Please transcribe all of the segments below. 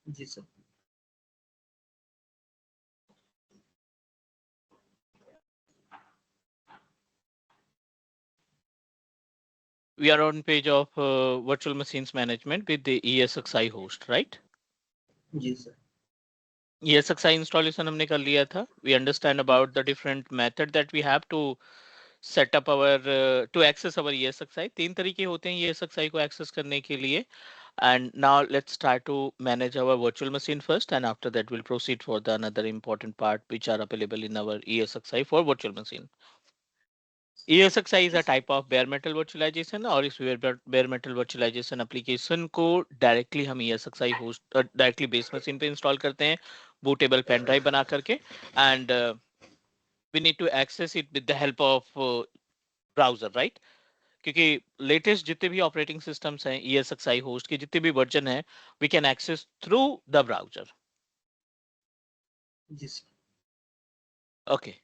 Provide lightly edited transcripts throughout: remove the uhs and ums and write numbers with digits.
Ji sir. We are on page of virtual machines management with the ESXi host, right? जी sir. ESXi installation हमने कर लिया था. We understand about the different method that we have to set up our to access our ESXi. तीन तरीके होते हैं ESXi को access करने के लिए. And now let's try to manage our virtual machine first, and after that we'll proceed for the another important part which are available in our ESXi for virtual machine. ESXi is a type of bare metal virtualization और इस bare metal virtualization application को directly हम ESXi host directly base machine पे install करते हैं bootable pen drive बना करके, and we need to access it with the help of browser, right? क्योंकि लेटेस्ट जितने भी ऑपरेटिंग सिस्टम्स हैं ESXi होस्ट के जितने भी वर्जन हैं we can access through the browser. जी sir. Okay.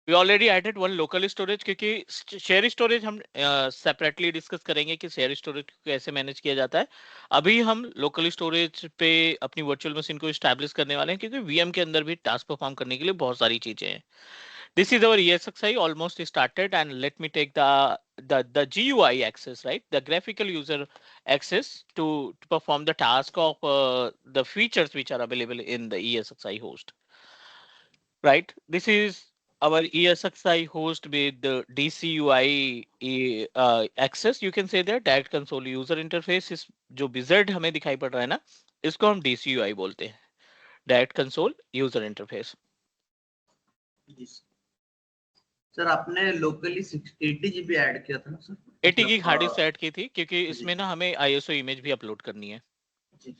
We already added one local storage क्योंकि शेयर स्टोरेज हम सेपरेटली डिस्कस करेंगे कि शेयर स्टोरेज कैसे मैनेज किया जाता है. अभी हम लोकल स्टोरेज पे अपनी वर्चुअल मशीन को स्टैब्लिश करने वाले हैं क्योंकि वीएम के अंदर भी टास्क परफॉर्म करने के लिए बहुत सारी चीजें हैं. This is our ESXi almost started, and let me take the GUI access, right? The graphical user access to perform the task of the features which are available in the ESXi host, right? This is our ESXi host with the DCUI access. You can say that direct console user interface is जो wizard हमें दिखाई पड़ रहा है ना, इसको हम DCUI बोलते हैं, डायरेक्ट कंसोल यूजर इंटरफेस. जी सर। सर आपने लोकली 80 GB ऐड किया था ना सर, 80 की हार्ड डिस्क मतलब ऐड की थी क्योंकि जी इसमें ना हमें आईएसओ इमेज भी अपलोड करनी है. जी।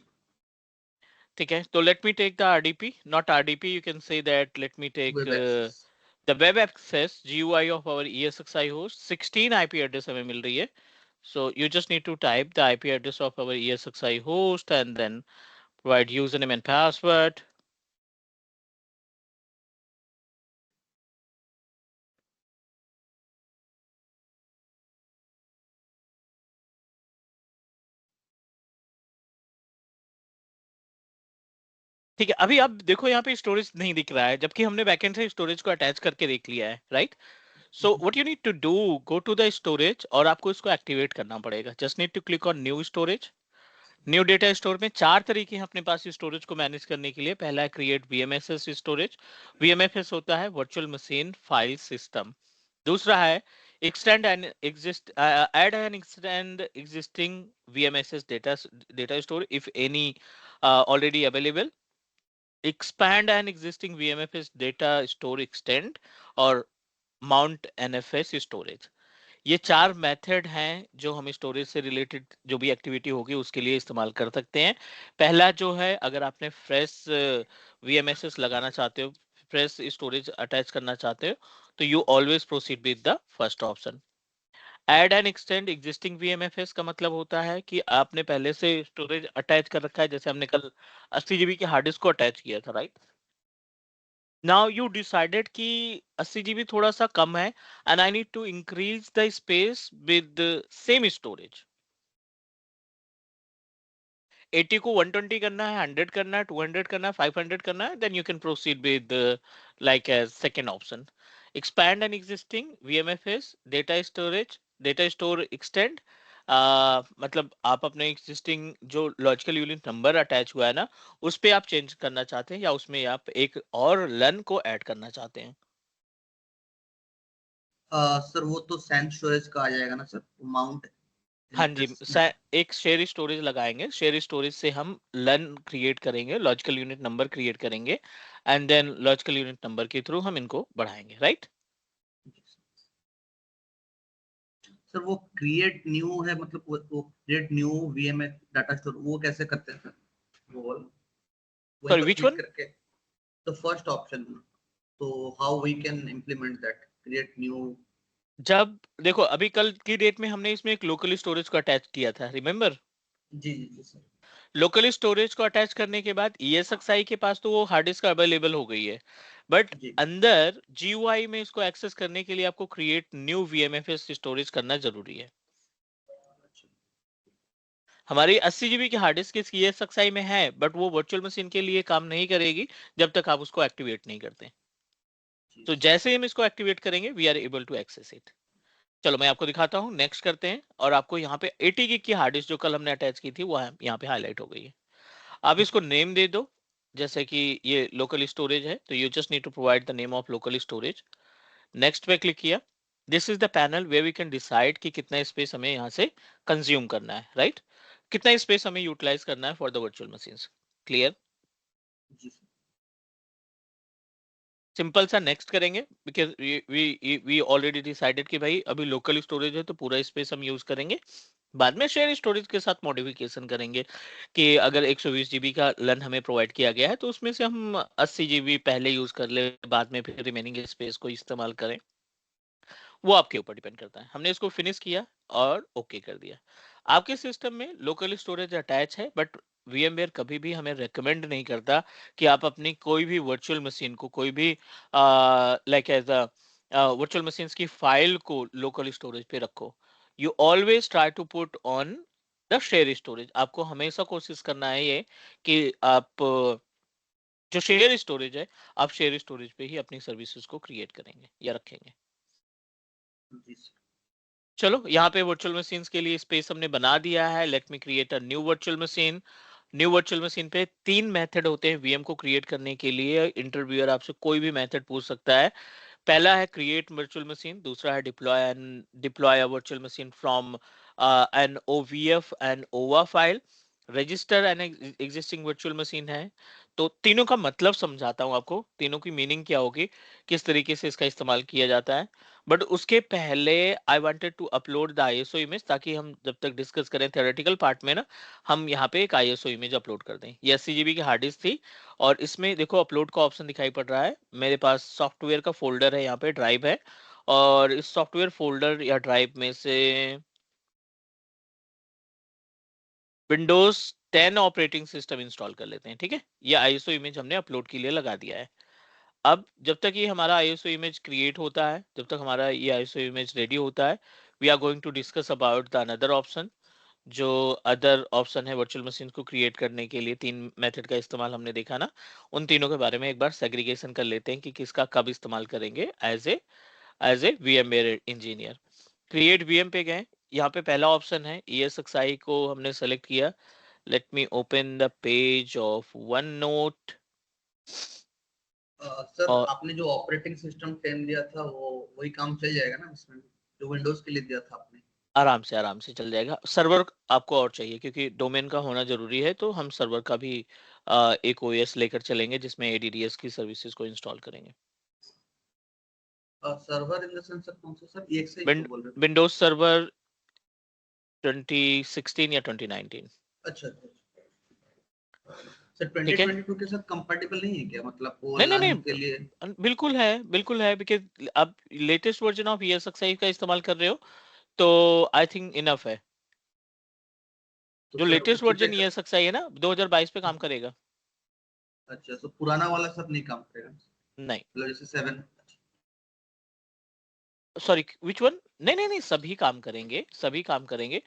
ठीक है, तो let me take the RDP, not RDP, you can say that let me take web access. The web access GUI of our ESXi host. 16 IP address हमें मिल रही है. So you just need to type the IP address of our ESXi host and then provide username and password. ठीक है, अभी आप देखो यहाँ पे स्टोरेज नहीं दिख रहा है जबकि हमने बैकएंड से स्टोरेज को अटैच करके देख लिया है, right? So what you need to do, go to the storage और आपको इसको एक्टिवेट करना पड़ेगा. Just need to click on new storage. New data store में चार तरीके हैं अपने पास स्टोरेज को मैनेज करने के लिए. पहला है क्रिएट वीएमएसएस स्टोरेज. वीएमएफएस होता है वर्चुअल मशीन फाइल सिस्टम. दूसरा है extend and exist add and extend existing VMSS data store if any already available. Expand an existing VMFS data store extend और माउंट NFS स्टोरेज. ये चार मेथड हैं जो हम स्टोरेज से रिलेटेड जो भी एक्टिविटी होगी उसके लिए इस्तेमाल कर सकते हैं. पहला जो है, अगर आपने फ्रेश VMSS लगाना चाहते हो, फ्रेश स्टोरेज अटैच करना चाहते हो, तो you always proceed with the first option. Add and extend existing VMFS का मतलब होता है कि आपने पहले से स्टोरेज अटैच कर रखा है, जैसे हमने कल 80 GB की हार्ड डिस्क को अटैच किया था, राइट? नाउ यू डिसाइडेड कि 80 GB थोड़ा सा कम है and I need to increase the space with same storage. 80 को 120 करना है, 100 करना है, 200 करना है, 500 करना है, then you can proceed with like as second option. Expand an existing VMFS data storage, data store extend. मतलब आप अपने एग्जिस्टिंग जो लॉजिकल यूनिट नंबर अटैच हुआ है ना, उस पे आप चेंज करना चाहते हैं या उसमें आप एक और लन को ऐड करना चाहते हैं. सर वो तो सैन स्टोरेज का आ जाएगा ना सर, माउंट हाँ जी, एनएफएस। एक शेयर स्टोरेज लगाएंगे. शेयर स्टोरेज से हम लन क्रिएट करेंगे, लॉजिकल यूनिट नंबर क्रिएट करेंगे, and then logical unit number के थ्रू हम इनको बढ़ाएंगे, राइट? सर वो क्रिएट न्यू है, मतलब वो create new VMS data store वो कैसे करते हैं सर? वो वाला, वहीं सॉरी, पर विच क्लिक वन? करके, तो फर्स्ट ऑप्शन, तो how we can implement that create new? जब देखो, अभी कल की डेट में हमने इसमें एक लोकल स्टोरेज को अटैच किया था, रिमेम्बर? जी जी जी सर। लोकल स्टोरेज को अटैच करने के बाद ESXi के पास तो वो हार्ड डिस्क अवेलेबल हो गई है, बट जी अंदर GUI में इसको एक्सेस करने के लिए आपको क्रिएट न्यू VMFS स्टोरेज करना जरूरी है. हमारी 80 जीबी की हार्ड डिस्क इस ESXi में है, बट वो वर्चुअल मशीन के लिए काम नहीं करेगी जब तक आप उसको एक्टिवेट नहीं करते। तो जैसे ही हम इसको एक्टिवेट करेंगे we are able to access it. चलो मैं आपको दिखाता हूँ, नेक्स्ट करते हैं। और आपको यहाँ पे 80 गिग की हार्ड डिस्क जो कल हमने अटैच की थी वो यहाँ पे हाईलाइट हो गई है। आप इसको नेम दे दो, जैसे कि ये लोकल स्टोरेज है तो you just need to provide the name of local storage. Next पे क्लिक किया। This is the panel where we can decide कि कितना स्पेस हमें यहाँ से कंज्यूम करना है, राइट? कितना स्पेस हमें यूटिलाइज करना है for the virtual machines. Clear? जी सर। सिंपल सा नेक्स्ट करेंगे, बिकॉज वी ऑलरेडी डिसाइडेड कि भाई अभी लोकल स्टोरेज है तो पूरा स्पेस हम यूज करेंगे। बाद में शेयर स्टोरेज के साथ मॉडिफिकेशन करेंगे कि अगर 120 जीबी का लन हमें प्रोवाइड किया गया है तो उसमें से हम 80 जीबी पहले यूज कर ले, बाद में फिर रिमेनिंग स्पेस को इस्तेमाल करें। वो आपके ऊपर डिपेंड करता है। हमने इसको फिनिश किया और ओके कर दिया। आपके सिस्टम में लोकल स्टोरेज अटैच है, बट VMware कभी भी हमें रेकमेंड नहीं करता कि आप अपनी कोई भी वर्चुअल मशीन को, कोई भी like as a virtual machines की फाइल को लोकल स्टोरेज पे रखो। You always try to put on the share storage. आपको हमेशा कोशिश करना है ये कि आप जो शेयर स्टोरेज है, आप शेयर स्टोरेज पे ही अपनी सर्विसेज को क्रिएट करेंगे या रखेंगे। जी सर। चलो यहाँ पे वर्चुअल मशीन्स के लिए स्पेस हमने बना दिया है। Let me create a new virtual machine. New virtual machine पे 3 मेथड होते हैं VM को क्रिएट करने के लिए। इंटरव्यूअर आपसे कोई भी मेथड पूछ सकता है। पहला है क्रिएट वर्चुअल मशीन, दूसरा है deploy a virtual machine from an OVF and OVA file, register an existing virtual machine है। तो तीनों का मतलब समझाता हूं आपको, तीनों की मीनिंग क्या होगी, किस तरीके से इसका इस्तेमाल किया जाता है। बट उसके पहले I wanted to upload the ISO image, ताकि हम जब तक डिस्कस करें थियोरेटिकल पार्ट में ना, हम यहाँ पे एक ISO इमेज अपलोड कर दें। ये 80 GB की हार्ड डिस्क थी और इसमें देखो अपलोड का ऑप्शन दिखाई पड़ रहा है। मेरे पास सॉफ्टवेयर का फोल्डर है, यहाँ पे ड्राइव है, और इस सॉफ्टवेयर फोल्डर या ड्राइव में से विंडोज 10 ऑपरेटिंग सिस्टम इंस्टॉल कर लेते हैं। ठीक है, ये ISO इमेज हमने अपलोड के लिए लगा दिया है। अब जब तक ये हमारा ISO इमेज क्रिएट होता है, जब तक हमारा ये ISO इमेज रेडी होता है, we are going to discuss about the another option. जो अदर ऑप्शन है वर्चुअल मशीन को क्रिएट करने के लिए, 3 मेथड का इस्तेमाल हमने देखा ना, उन तीनों के बारे में एक बार सेग्रीगेशन कर लेते हैं कि किसका कब इस्तेमाल करेंगे as a VMware engineer. Create VM पे गए, यहाँ पे पहला ऑप्शन है ESXi को हमने सेलेक्ट किया। Let me open the page of one note. Sir और आपने जो ऑपरेटिंग सिस्टम 10 दिया था वो वही काम चल जाएगा ना इसमें, जो विंडोज के लिए दिया था आपने? आराम से चल जाएगा। सर्वर आपको और चाहिए क्योंकि डोमेन का होना जरूरी है, तो हम सर्वर का भी एक OS लेकर चलेंगे जिसमें ADDS की सर्विसेज को इंस्टॉल करेंगे। Server in the sense sir कौन सा सर, EXI को बोल रहे विंडोज सर्वर 2016 या 2019। थे? अच्छा अच्छा सर, ठीक है, 2022 के साथ कंपैटिबल नहीं है क्या, मतलब वो नहीं नहीं लन नहीं, के लिए? बिल्कुल है, बिकॉज आप लेटेस्ट वर्जन ऑफ ESXi का इस्तेमाल कर रहे हो तो आई थिंक इनफ है। तो जो सर लेटेस्ट उसी पे वर्जन ESXi है ना 2022 पे काम करेगा। अच्छा, तो पुराना वाला सर नहीं काम करेगा, नहीं, मतलब जैसे 7? Sorry which one? नहीं, सभी काम करेंगे, सभी काम करेंगे।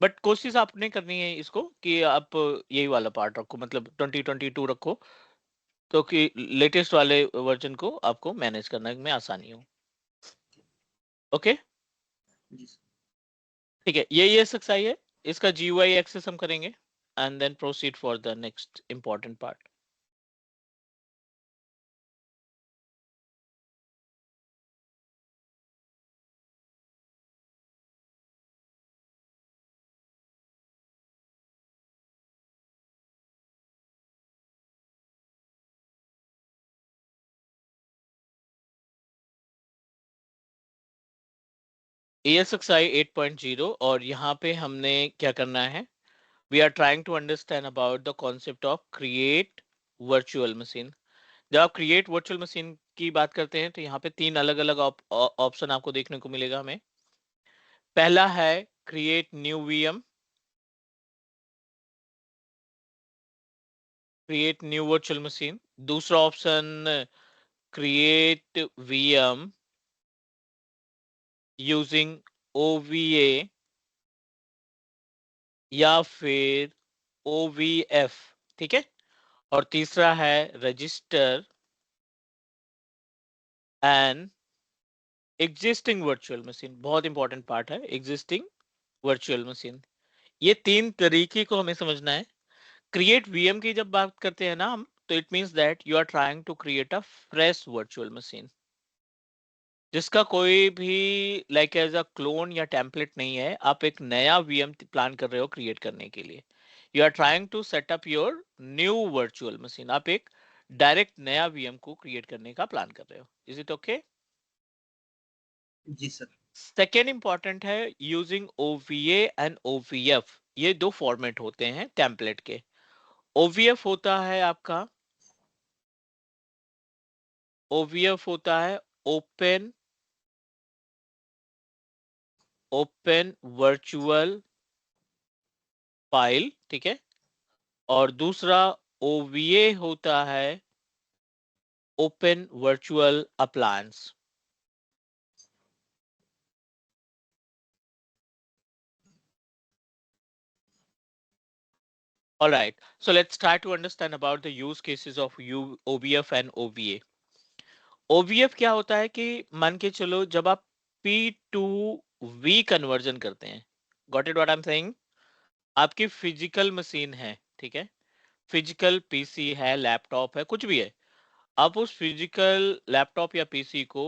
बट कोशिश आपने करनी है इसको कि आप यही वाला पार्ट रखो, मतलब 2022 रखो, तो कि लेटेस्ट वाले वर्जन को आपको मैनेज करने में आसानी हो। ओके, जी सर। ठीक है, ये ESXi है। इसका GUI एक्सेस हम करेंगे and then proceed for the next important part. ESXi 8.0, और यहाँ पे हमने क्या करना है, we are trying to understand about the concept of create virtual machine. जब आप क्रिएट वर्चुअल मशीन की बात करते हैं तो यहाँ पे 3 अलग अलग ऑप्शन आपको देखने को मिलेगा हमें। पहला है create new VM, create new virtual machine. दूसरा option create VM using OVA या फिर OVF, ठीक है। और तीसरा है register and existing virtual machine. बहुत इंपॉर्टेंट पार्ट है एग्जिस्टिंग वर्चुअल मशीन। ये तीन तरीके को हमें समझना है। क्रिएट वीएम की जब बात करते हैं ना हम, तो it means that you are trying to create a fresh virtual machine जिसका कोई भी लाइक एज अ क्लोन या टेम्पलेट नहीं है। आप एक नया वीएम प्लान कर रहे हो क्रिएट करने के लिए। You are trying to set up your new virtual machine. आप एक डायरेक्ट नया वीएम को क्रिएट करने का प्लान कर रहे हो। Is it okay? जी सर। सेकेंड इंपॉर्टेंट है यूजिंग OVA एंड OVF। ये दो फॉर्मेट होते हैं टेम्पलेट के। OVF होता है आपका, OVF होता है ओपन वर्चुअल फाइल, ठीक है। और दूसरा OVA होता है open virtual appliance. All right, so let's try to understand about the use cases of OVF and OVA. OVF क्या होता है कि मान के चलो जब आप P2V कन्वर्जन करते हैं, got it what I am saying? आपकी फिजिकल मशीन है, ठीक है, फिजिकल पीसी है, लैपटॉप है, कुछ भी है। आप उस फिजिकल लैपटॉप या पीसी को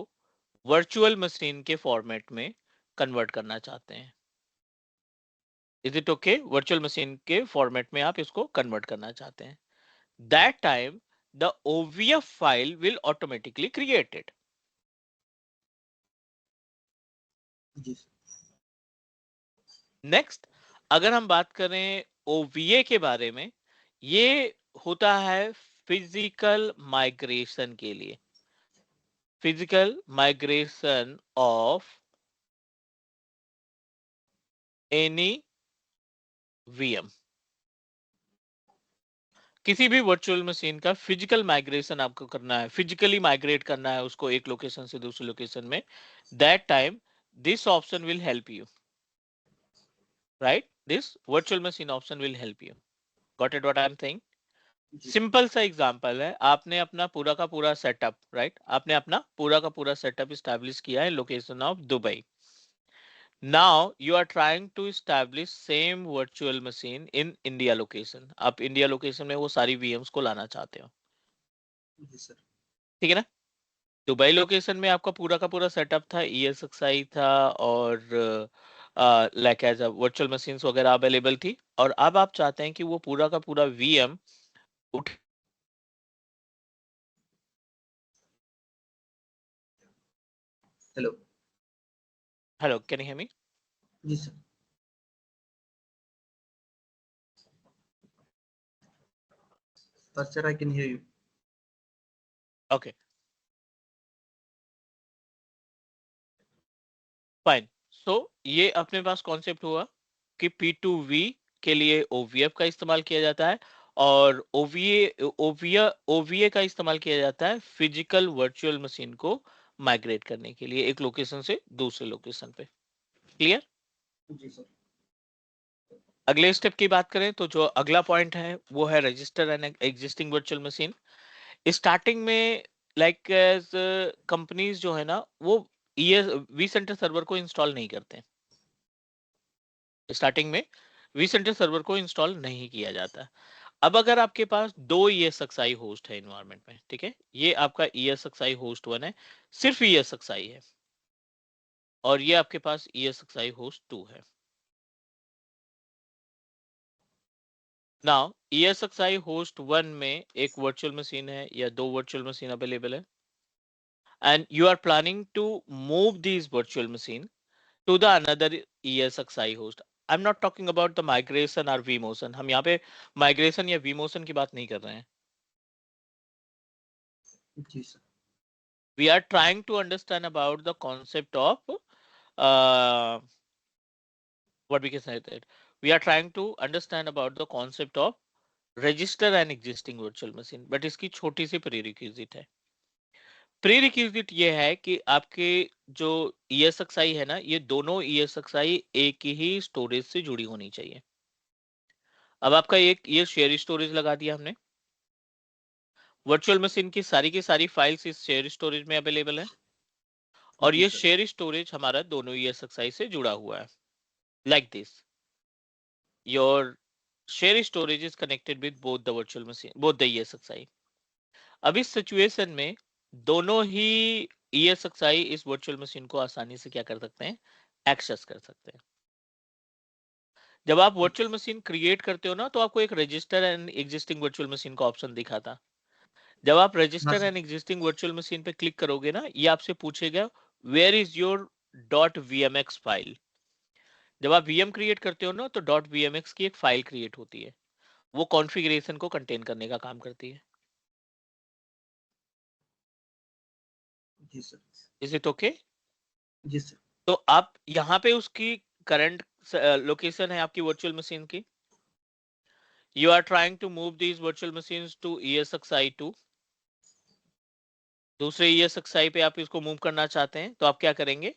वर्चुअल मशीन के फॉर्मेट में कन्वर्ट करना चाहते हैं। Is it okay? Virtual machine के फॉर्मेट में आप इसको कन्वर्ट करना चाहते हैं। That time the OVF file will automatically created. जी सर। नेक्स्ट, अगर हम बात करें OVA के बारे में, ये होता है फिजिकल माइग्रेशन के लिए। Physical migration of any VM। किसी भी वर्चुअल मशीन का फिजिकल माइग्रेशन आपको करना है, फिजिकली माइग्रेट करना है उसको एक लोकेशन से दूसरी लोकेशन में, that time this option will help you, right? This virtual machine option will help you. Got it what I am saying? जी सर। सिंपल सा एग्जांपल है, आपने अपना पूरा का पूरा सेटअप, राइट, आपने अपना पूरा का पूरा सेटअप स्टैब्लिश किया है location of Dubai. Now you are trying to establish same virtual machine in India location. आप इंडिया लोकेशन में वो सारी VMs को लाना चाहते हो, जी सर। ठीक है ना? दुबई लोकेशन में आपका पूरा का पूरा सेटअप था, ESXi था, और लाइक एज वर्चुअल मशीन्स वगैरह अवेलेबल थी। और अब आप चाहते हैं कि वो पूरा का पूरा VM उठ। Hello. Hello, can you hear me? जी sir. Sir I can hear you. Okay, fine. So ये अपने पास कॉन्सेप्ट हुआ कि P2V के लिए OVF का इस्तेमाल किया जाता है, और OVA का इस्तेमाल किया जाता है फिजिकल वर्चुअल मशीन को माइग्रेट करने के लिए एक लोकेशन से दूसरे लोकेशन पे। क्लियर? जी सर। अगले स्टेप की बात करें तो जो अगला पॉइंट है वो है register and existing virtual machine. Starting में लाइक एज कंपनीज जो है ना, वो वी सेंटर सर्वर को इंस्टॉल नहीं करते हैं। स्टार्टिंग में वी सेंटर सर्वर को इंस्टॉल नहीं किया जाता। अब अगर आपके पास दो ESXi होस्ट है इन्वायरमेंट में, ठीक है, ये आपका ESXi होस्ट 1 है, सिर्फ ESXi है, और ये आपके पास ESXi होस्ट 2 है। नाउ ESXi होस्ट 1 में एक वर्चुअल मशीन है या दो वर्चुअल मशीन अवेलेबल है, and you are planning to move this virtual machine to the another ESXi host. I'm not talking about the migration or vMotion. हम यहाँ पे migration या vMotion की बात नहीं कर रहे हैं। जी sir. We are trying to understand about the concept of uh, what we can say that we are trying to understand about the concept of register an existing virtual machine. But इसकी छोटी सी prerequisite है। Prerequisite ये है कि आपके जो ESXi है ना, ये दोनों ESXi एक ही स्टोरेज से जुड़ी होनी चाहिए। अब आपका एक ये शेयर स्टोरेज लगा दिया हमने, वर्चुअल मशीन की सारी फाइल्स इस शेयर स्टोरेज में अवेलेबल है, और जी ये सर। शेयर स्टोरेज हमारा दोनों ESXi से जुड़ा हुआ है, like this your share storage is connected with both the virtual machine, both the ESXi। अब इस सिचुएशन में दोनों ही ESXi इस वर्चुअल मशीन को आसानी से क्या कर सकते हैं, एक्सेस कर सकते हैं। जब आप वर्चुअल मशीन क्रिएट करते हो ना, तो आपको एक register and existing virtual machine का ऑप्शन दिखा था। जब आप हाँ register sir. And existing virtual machine पे क्लिक करोगे ना, ये आपसे पूछेगा where is your .vmx file. जब आप VM क्रिएट करते हो ना, तो .vmx की एक फाइल क्रिएट होती है, वो कॉन्फ़िगरेशन को कंटेन करने का काम करती है। जी सर। Is it okay? जी सर। तो आप यहाँ पे उसकी करंट लोकेशन है आपकी वर्चुअल मशीन की, you are trying to move these virtual machines to ESXi2, दूसरे ESXi पे आप इसको मूव करना चाहते हैं, तो आप क्या करेंगे,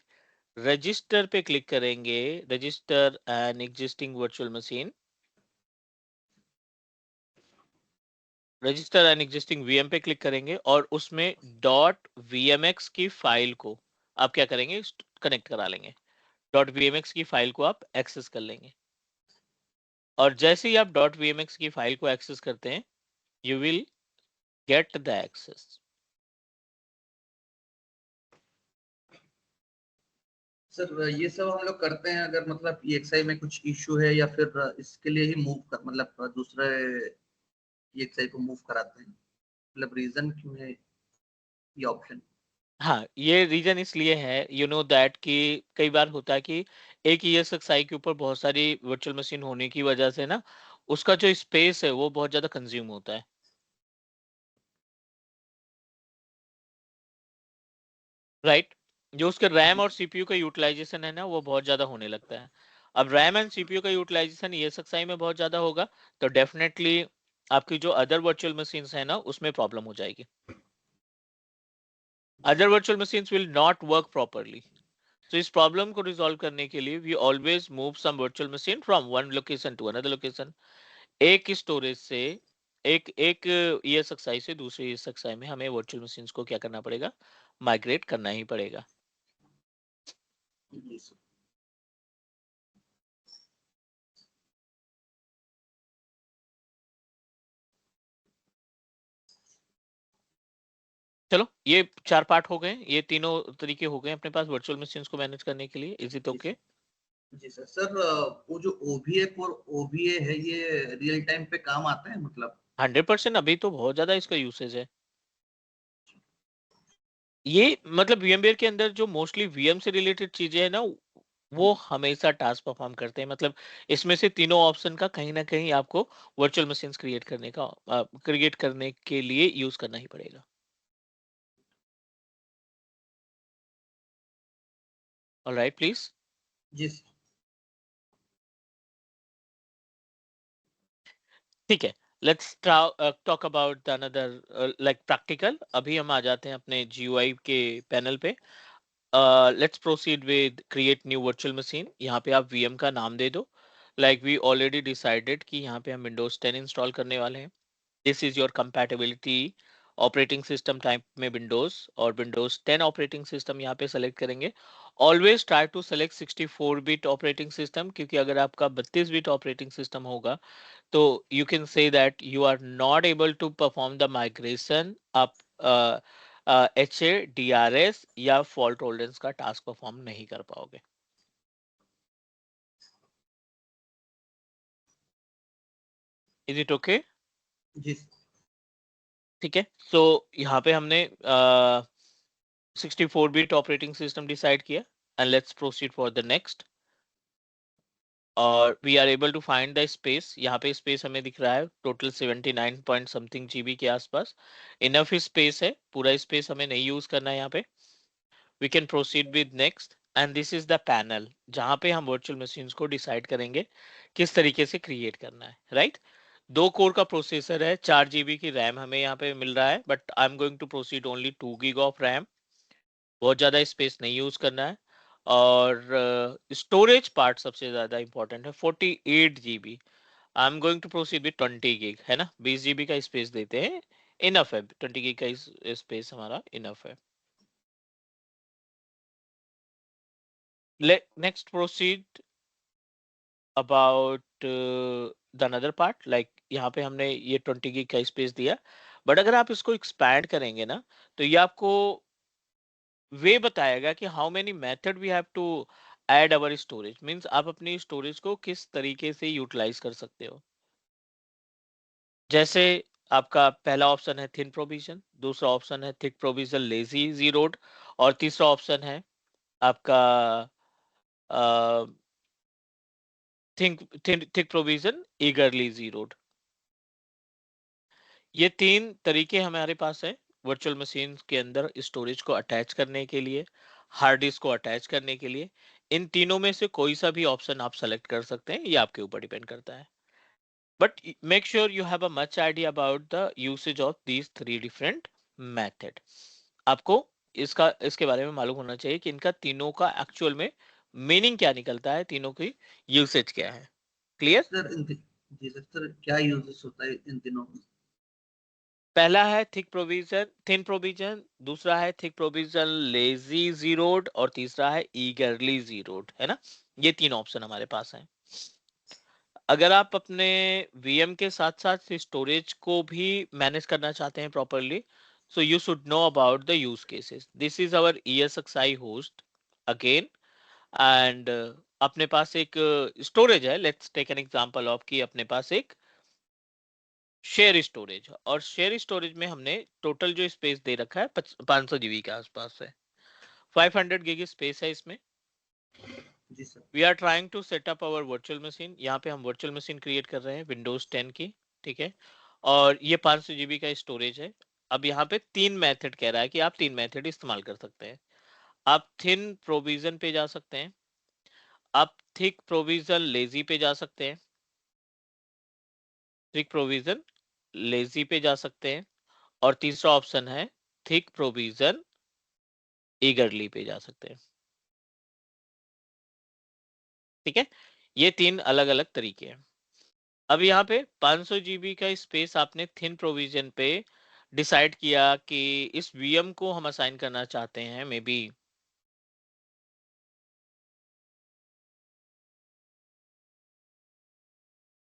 रजिस्टर पे क्लिक करेंगे, register an existing virtual machine, register an existing VM पे क्लिक करेंगे, और उसमें .vmx की फाइल को आप क्या करेंगे, कनेक्ट करा लेंगे, .vmx की फाइल को आप एक्सेस कर लेंगे, और जैसे ही आप .vmx की फाइल को एक्सेस करते हैं, you will get the access. Sir ये सब हम लोग करते हैं अगर मतलब EXI में कुछ इश्यू है, या फिर इसके लिए ही मूव कर मतलब दूसरे EXI को मूव कराते हैं, मतलब रीजन क्यों है ये ऑप्शन? हाँ, ये रीजन इसलिए है, यू नो दैट, कि कई बार होता है कि एक ESXi के ऊपर बहुत सारी वर्चुअल मशीन होने की वजह से ना, उसका जो स्पेस है वो बहुत ज्यादा कंज्यूम होता है, राइट? जो उसके रैम और CPU का यूटिलाइजेशन है ना, वो बहुत ज्यादा होने लगता है। अब रैम एंड CPU का यूटिलाइजेशन ESXi में बहुत ज्यादा होगा, तो डेफिनेटली आपकी जो अदर वर्चुअल मशीन्स है ना, उसमें प्रॉब्लम हो जाएगी, other virtual machines will not work properly. तो इस प्रॉब्लम को रिजॉल्व करने के लिए we always move some virtual machine from one location to another location, एक स्टोरेज से एक एक ESXi से दूसरे ESXi में हमें वर्चुअल मशीन्स को क्या करना पड़ेगा, माइग्रेट करना ही पड़ेगा। जी सर। चलो, ये 4 पार्ट हो गए, ये तीनों तरीके हो गए अपने पास वर्चुअल मशीन्स को मैनेज करने के लिए। इज इट जी ओके? सर। जी सर। सर वो जो OVF और OVA है, ये रियल टाइम पे काम आता है मतलब? 100%, अभी तो बहुत ज्यादा इसका यूसेज है। ये मतलब VMware के अंदर जो मोस्टली VM से रिलेटेड चीजें है ना, वो हमेशा टास्क परफॉर्म करते हैं, मतलब इसमें से तीनों ऑप्शन का कहीं ना कहीं आपको वर्चुअल मशीन्स क्रिएट करने के लिए यूज करना ही पड़ेगा। Alright, please. जी सर। ठीक है, let's talk about another like practical. अभी हम आ जाते हैं अपने GUI के पैनल पे। Let's proceed with create new virtual machine. यहाँ पे आप VM का नाम दे दो, लाइक वी ऑलरेडी डिसाइडेड कि यहाँ पे हम विंडोज 10 इंस्टॉल करने वाले हैं। This is your compatibility operating system type में विंडोज, और विंडोज 10 ऑपरेटिंग सिस्टम यहाँ पे सेलेक्ट करेंगे। Always try to select 64 bit operating system, क्योंकि अगर आपका 32 बिट ऑपरेटिंग सिस्टम होगा, तो you can say that you are not able to perform the migration up HA DRS या fault tolerance का टास्क परफॉर्म नहीं कर पाओगे। Is it okay? जी सर। ठीक है, सो यहाँ पे हमने 64 बिट ऑपरेटिंग सिस्टम डिसाइड किया, and let's proceed for the next. और we are able to find the space. यहाँ पे स्पेस हमें दिख रहा है टोटल 79 पॉइंट समथिंग GB के आसपास, इनफ स्पेस है, पूरा स्पेस हमें नहीं यूज करना है यहाँ पे। We can proceed with next, and this is the panel जहां पे हम वर्चुअल मशीन्स को डिसाइड करेंगे किस तरीके से क्रिएट करना है, राइट? 2 कोर का प्रोसेसर है, 4 GB की रैम हमें यहाँ पे मिल रहा है, but I am going to proceed only 2 GB of RAM, बहुत ज्यादा स्पेस नहीं यूज करना है। और स्टोरेज पार्ट सबसे ज्यादा इंपॉर्टेंट है, 48 GB। I am going to proceed with 20 gig, है ना, 20 जीबी का स्पेस देते हैं, इनफ है, 20 गिग का स्पेस हमारा इनफ है. Next proceed about the another part, like यहाँ पे हमने ये 20 गिग का स्पेस दिया, बट अगर आप इसको एक्सपैंड करेंगे ना, तो ये आपको वे बताएगा कि how many method we have to add our storage, means आप अपनी स्टोरेज को किस तरीके से यूटिलाइज कर सकते हो. जैसे आपका पहला ऑप्शन है थिन प्रोविजन, दूसरा ऑप्शन है थिक प्रोविजन लेजी जीरोड, और तीसरा ऑप्शन है आपका थिक प्रोविजन ईगरली जीरोड. ये तीन तरीके हमारे पास है वर्चुअल मशीन के अंदर स्टोरेज को अटैच करने के लिए, हार्ड डिस्क को अटैच करने के लिए. इन तीनों में से कोई सा भी ऑप्शन आप सेलेक्ट कर सकते हैं, ये आपके ऊपर डिपेंड करता है. But make sure you have a much idea about the usage of these 3 different method. आपको इसके बारे में मालूम होना चाहिए कि इनका तीनों का एक्चुअल में मीनिंग क्या निकलता है, तीनों की यूसेज क्या है. क्लियर? सर जी सर, क्या यूजेस होता है इन तीनों में? पहला है थिन प्रोविजन, दूसरा है थिक प्रोविजन लेजी जीरोड, और तीसरा है ईगरली जीरोड, है ना. ये तीन ऑप्शन हमारे पास हैं. अगर आप अपने वीएम के साथ साथ स्टोरेज को भी मैनेज करना चाहते हैं properly, so you should know about the use cases. This is our ESXi host again, and अपने पास एक स्टोरेज है. Let's take an example of कि अपने पास एक शेयर स्टोरेज, और शेयर स्टोरेज में हमने टोटल जो स्पेस दे रखा है 500 जीबी के आसपास है. 500 गिग स्पेस है इसमें. जी sir. We are trying to set up our virtual machine. यहाँ पे हम वर्चुअल मशीन क्रिएट कर रहे हैं विंडोज 10 की, ठीक है, और ये 500 जीबी का स्टोरेज है. अब यहाँ पे 3 मेथड कह रहा है कि आप 3 मेथड इस्तेमाल कर सकते हैं. आप थिन प्रोविजन पे जा सकते हैं, आप थिक प्रोविजन लेजी पे जा सकते हैं, थिक प्रोविजन लेजी पे जा सकते हैं, और तीसरा ऑप्शन है थिक प्रोविजन ईगरली पे जा सकते हैं. ठीक है, ये 3 अलग अलग तरीके हैं. अब यहाँ पे 500 जीबी का स्पेस आपने थिन प्रोविजन पे डिसाइड किया कि इस वीएम को हम असाइन करना चाहते हैं मे बी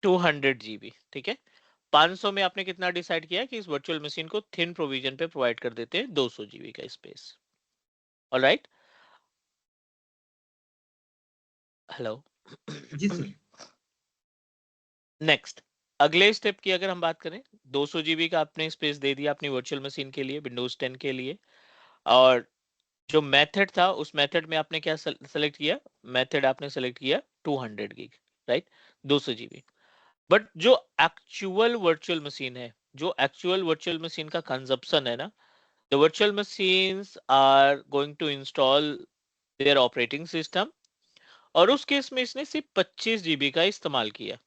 200 जीबी. ठीक है, 500 में आपने कितना डिसाइड किया कि इस वर्चुअल मशीन को थिन प्रोविजन पे प्रोवाइड कर देते हैं 200 जीबी का स्पेस. Alright, hello. जी सर. नेक्स्ट, अगले स्टेप की अगर हम बात करें, 200 जीबी का आपने स्पेस दे दिया अपनी वर्चुअल मशीन के लिए, विंडोज 10 के लिए, और जो मेथड था उस मेथड में आपने क्या सेलेक्ट किया, मेथड आपने सेलेक्ट किया 200 गिग, राइट, 200 जीबी. बट जो एक्चुअल वर्चुअल मशीन है, जो एक्चुअल वर्चुअल मशीन का कंजप्शन है ना, the virtual machines are going to install their operating system, और उस केस में इसने सिर्फ 25 जीबी का इस्तेमाल किया.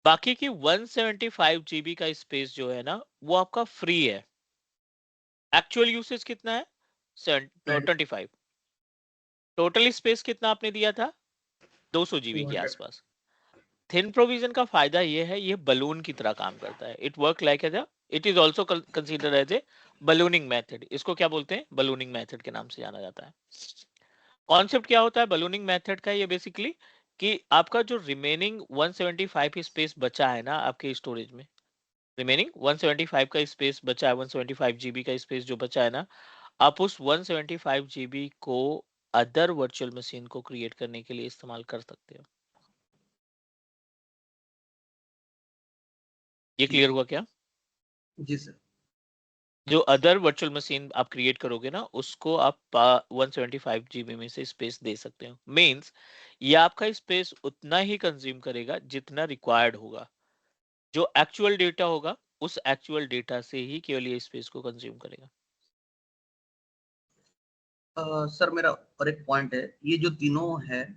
बाकी की 175 जीबी का स्पेस जो है ना, वो आपका फ्री है. एक्चुअल यूसेज कितना है? 25. टोटल स्पेस कितना आपने दिया था? 200 जीबी के 200. आसपास. थिन प्रोविजन का फायदा ये है, ये बलून की तरह काम करता है. It work like as it is also consider as a ballooning method. इसको क्या बोलते हैं? बलूनिंग मेथड के नाम से जाना जाता है. कॉन्सेप्ट क्या होता है बलूनिंग मेथड का? ये बेसिकली कि आपका जो रिमेनिंग 175 स्पेस बचा है ना आपके स्टोरेज में, रिमेनिंग 175 का स्पेस बचा है, 175 जीबी का स्पेस जो बचा है ना, आप उस 175 जीबी को अदर वर्चुअल मशीन को क्रिएट करने के लिए इस्तेमाल कर सकते हो. ये जी क्लियर सर. हुआ क्या? जी सर. जो अदर वर्चुअल मशीन आप क्रिएट करोगे ना, उसको आप 175 जीबी में से स्पेस दे सकते हो. मींस ये आपका स्पेस उतना ही कंज्यूम करेगा जितना रिक्वायर्ड होगा. जो एक्चुअल डेटा होगा उस एक्चुअल डेटा से ही केवल ये स्पेस को कंज्यूम करेगा. सर मेरा और एक पॉइंट है, ये जो तीनों है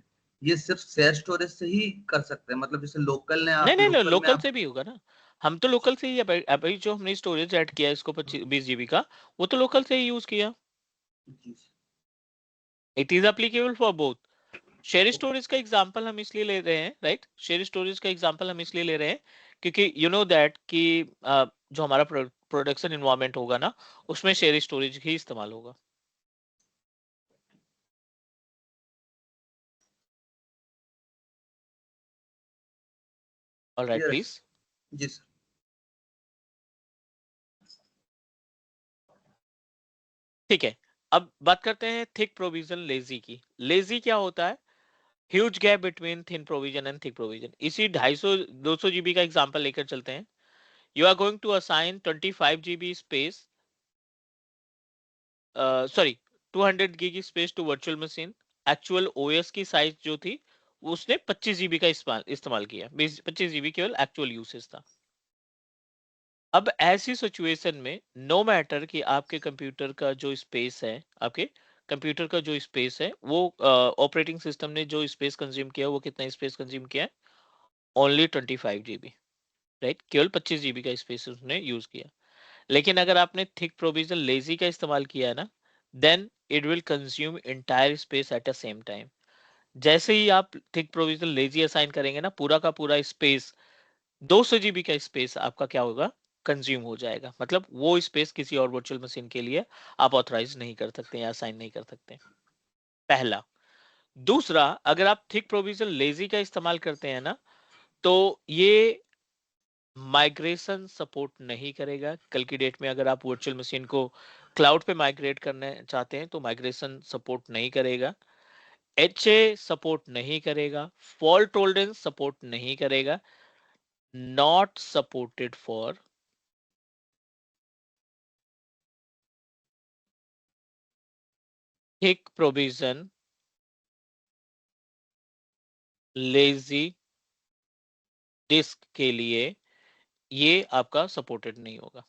ये सिर्फ शेयर स्टोरेज से ही कर सकते हैं, मतलब जैसे लोकल ने नहीं आप नहीं, लोकल में लोकल आप से भी होगा ना. हम तो लोकल से ही अभी जो हमने स्टोरेज ऐड किया है इसको 20 जीबी का, वो तो लोकल से ही यूज किया. जी it is applicable for both. Share storage का एग्जांपल हम इसलिए ले रहे हैं, राइट? शेयर स्टोरेज का एग्जांपल हम इसलिए ले रहे हैं क्योंकि यू नो दैट कि जो हमारा प्रोडक्शन इन्वायरमेंट होगा ना, उसमें शेयर स्टोरेज ही इस्तेमाल होगा। Alright, Yes. प्लीज। जी सर। ठीक है, अब बात करते हैं थिक प्रोविजन लेजी की। लेजी क्या होता है? Huge gap between thin provision and thick provision. इसी 250 200 जीबी का एग्जांपल लेकर चलते हैं। You are going to assign 25 GB space, sorry 200 gig space to virtual machine. Actual OS की साइज जो थी वो उसने 25 जीबी का इस्तेमाल किया। 25 जीबी केवल एक्चुअल यूसेज था। अब ऐसी सिचुएशन में नो मैटर कि आपके कंप्यूटर का जो स्पेस है, आपके कंप्यूटर का जो स्पेस है वो ऑपरेटिंग सिस्टम ने जो स्पेस कंज्यूम किया वो कितना स्पेस कंज्यूम किया है? Only 25 GB, right? केवल 25 जीबी का स्पेस उसने यूज किया। लेकिन अगर आपने थिक प्रोविजन लेजी का इस्तेमाल किया है ना, then it will consume entire space at a same time. जैसे ही आप थिक प्रोविजन लेजी असाइन करेंगे ना, पूरा का पूरा स्पेस 200 जीबी का स्पेस आपका क्या होगा? कंज्यूम हो जाएगा। मतलब वो स्पेस किसी और वर्चुअल मशीन के लिए आप ऑथराइज नहीं कर सकते या असाइन नहीं कर सकते। पहला। दूसरा, अगर आप थिक प्रोविजन लेजी का इस्तेमाल करते हैं ना, तो ये माइग्रेशन सपोर्ट नहीं करेगा। कल की डेट में अगर आप वर्चुअल मशीन को क्लाउड पे माइग्रेट करना चाहते हैं तो माइग्रेशन सपोर्ट नहीं करेगा। एचए सपोर्ट नहीं करेगा। फॉल्ट टॉलरेंस सपोर्ट नहीं करेगा। Not supported for thick provision lazy disk के लिए ये आपका सपोर्टेड नहीं होगा।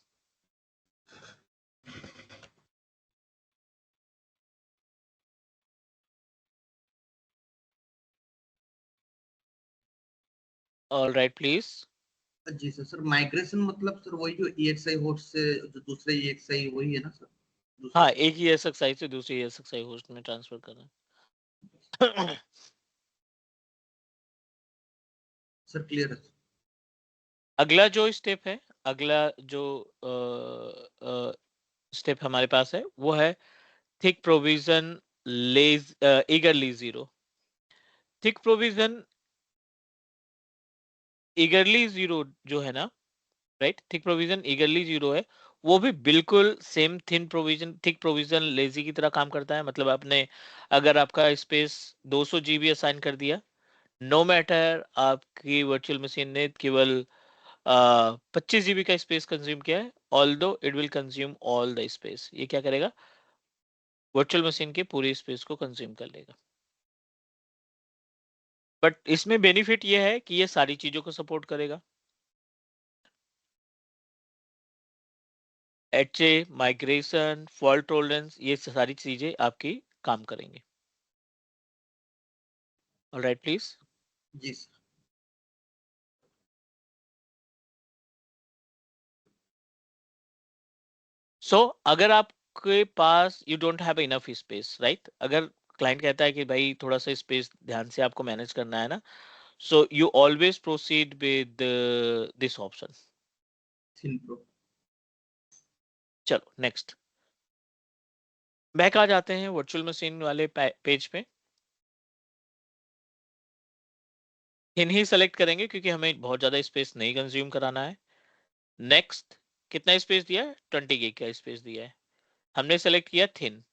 Alright, please. जी सर। सर माइग्रेशन मतलब सर वही जो EXI होस्ट से जो दूसरे EXI वही है ना सर? दूसरे हाँ, से? एक ही एसएक्सआई से दूसरी एसएक्सआई होस्ट में ट्रांसफर करना है। सर क्लियर है। अगला जो स्टेप है, अगला जो स्टेप हमारे पास है वो है thick provision lazy eagerly zero. Thick provision eagerly zero जो है ना, right? Thick provision eagerly zero है, वो भी बिल्कुल सेम थिक प्रोविजन लेजी की तरह काम करता है। मतलब आपने अगर आपका स्पेस 200 जीबी असाइन कर दिया, नो मैटर आपकी वर्चुअल मशीन ने केवल 25 जीबी का स्पेस कंज्यूम किया है, although it will consume all the space. ये क्या करेगा? वर्चुअल मशीन के पूरे स्पेस को कंज्यूम कर लेगा। बट इसमें बेनिफिट ये है कि ये सारी चीजों को सपोर्ट करेगा। एचए, माइग्रेशन, फॉल्ट टॉलरेंस, ये सारी चीजें आपकी काम करेंगे। Alright, please. जी सर। सो अगर आपके पास you don't have enough space, right? अगर क्लाइंट कहता है कि भाई थोड़ा सा स्पेस ध्यान से आपको मैनेज करना है ना, so you always proceed with this option. Thin pro. चलो नेक्स्ट, बैक आ जाते हैं वर्चुअल मशीन वाले पेज पे। थिन ही सेलेक्ट करेंगे क्योंकि हमें बहुत ज्यादा स्पेस नहीं कंज्यूम कराना है। नेक्स्ट, कितना स्पेस दिया है? 20 गिग का स्पेस दिया है, हमने सेलेक्ट किया थिन।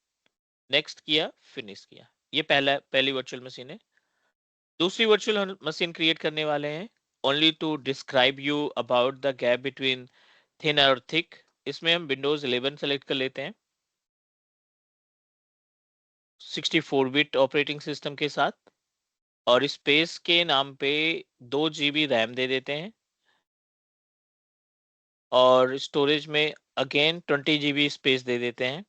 नेक्स्ट किया, फिनिश किया। ये पहली वर्चुअल मशीन है। दूसरी वर्चुअल मशीन क्रिएट करने वाले हैं only to describe you about the gap between thin और थिक। इसमें हम विंडोज 11 सेलेक्ट कर लेते हैं 64 बिट ऑपरेटिंग सिस्टम के साथ, और स्पेस के नाम पे 2 जीबी रैम दे देते हैं, और स्टोरेज में अगेन 20 जीबी स्पेस दे देते हैं,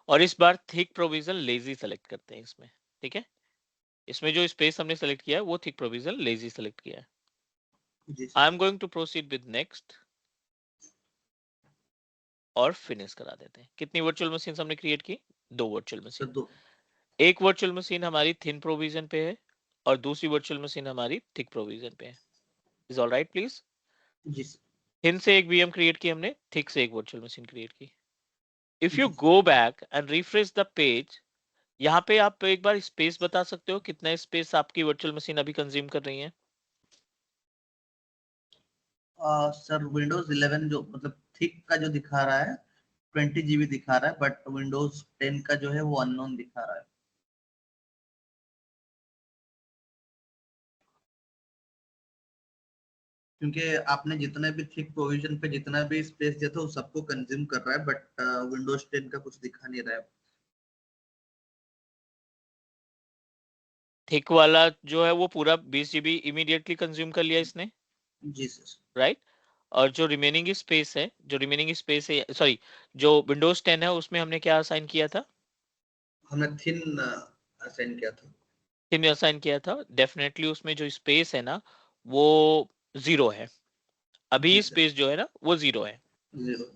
और इस बार थिक प्रोविजन लेजी सेलेक्ट करते हैं इसमें। ठीक है, इसमें जो स्पेस हमने सेलेक्ट किया है वो थिक प्रोविजन लेजी सेलेक्ट किया है। जी I sir. Am going to proceed with next और फिनिश करा देते हैं। कितनी वर्चुअल मशीन हमने क्रिएट की? 2 वर्चुअल सर मशीन। दो। एक वर्चुअल मशीन हमारी थिन प्रोविजन पे है और दूसरी वर्चुअल मशीन हमारी थिक प्रोविजन पे है. Is all right please? जी सर. थिन से एक वीएम क्रिएट की हमने, थिक से एक वर्चुअल मशीन क्रिएट की. इफ यू जी sir. Go back and refresh the page, यहाँ पे आप एक बार स्पेस बता सकते हो कितना स्पेस आपकी वर्चुअल मशीन अभी कंज्यूम कर रही है? सर विंडोज 11 जो मतलब थिक का जो दिखा रहा है 20 GB दिखा रहा है, बट विंडोज 10 का जो है वो अननोन दिखा रहा है. क्योंकि आपने जितने भी थिक प्रोविजन पे जितना भी स्पेस दिया था वो सबको कंज्यूम कर रहा है, बट विंडोज 10 का कुछ दिखा नहीं रहा है. थिक वाला जो है वो पूरा 20 GB इमीडिएटली कंज्यूम कर लिया इसने, जी सर. राइट? और जो रिमेनिंग स्पेस है, सॉरी, जो विंडोज 10 है उसमें हमने क्या असाइन किया था? हमने थिन असाइन किया था. थिन असाइन किया था. डेफिनेटली उसमें जो स्पेस है ना वो 0 है. जी अभी सर. स्पेस जो है ना वो 0 है, 0.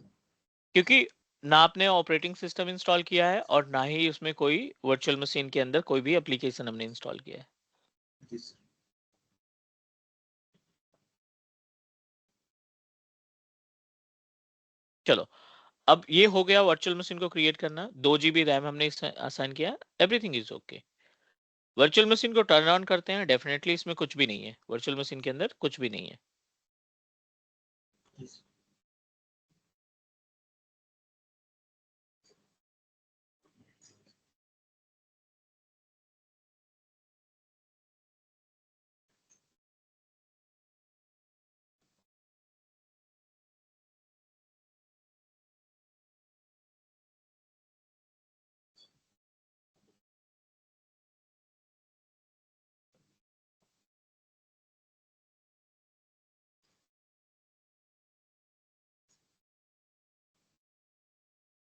क्योंकि ना आपने ऑपरेटिंग सिस्टम इंस्टॉल किया है और ना ही उसमें कोई वर्चुअल मशीन के अंदर कोई भी एप्लीकेशन हमने इंस्टॉल किया है. जी सर. चलो, अब ये हो गया वर्चुअल मशीन को क्रिएट करना. 2 GB रैम हमने असाइन किया, everything is okay. Virtual machine को टर्न ऑन करते हैं. डेफिनेटली इसमें कुछ भी नहीं है, वर्चुअल मशीन के अंदर कुछ भी नहीं है. जी सर.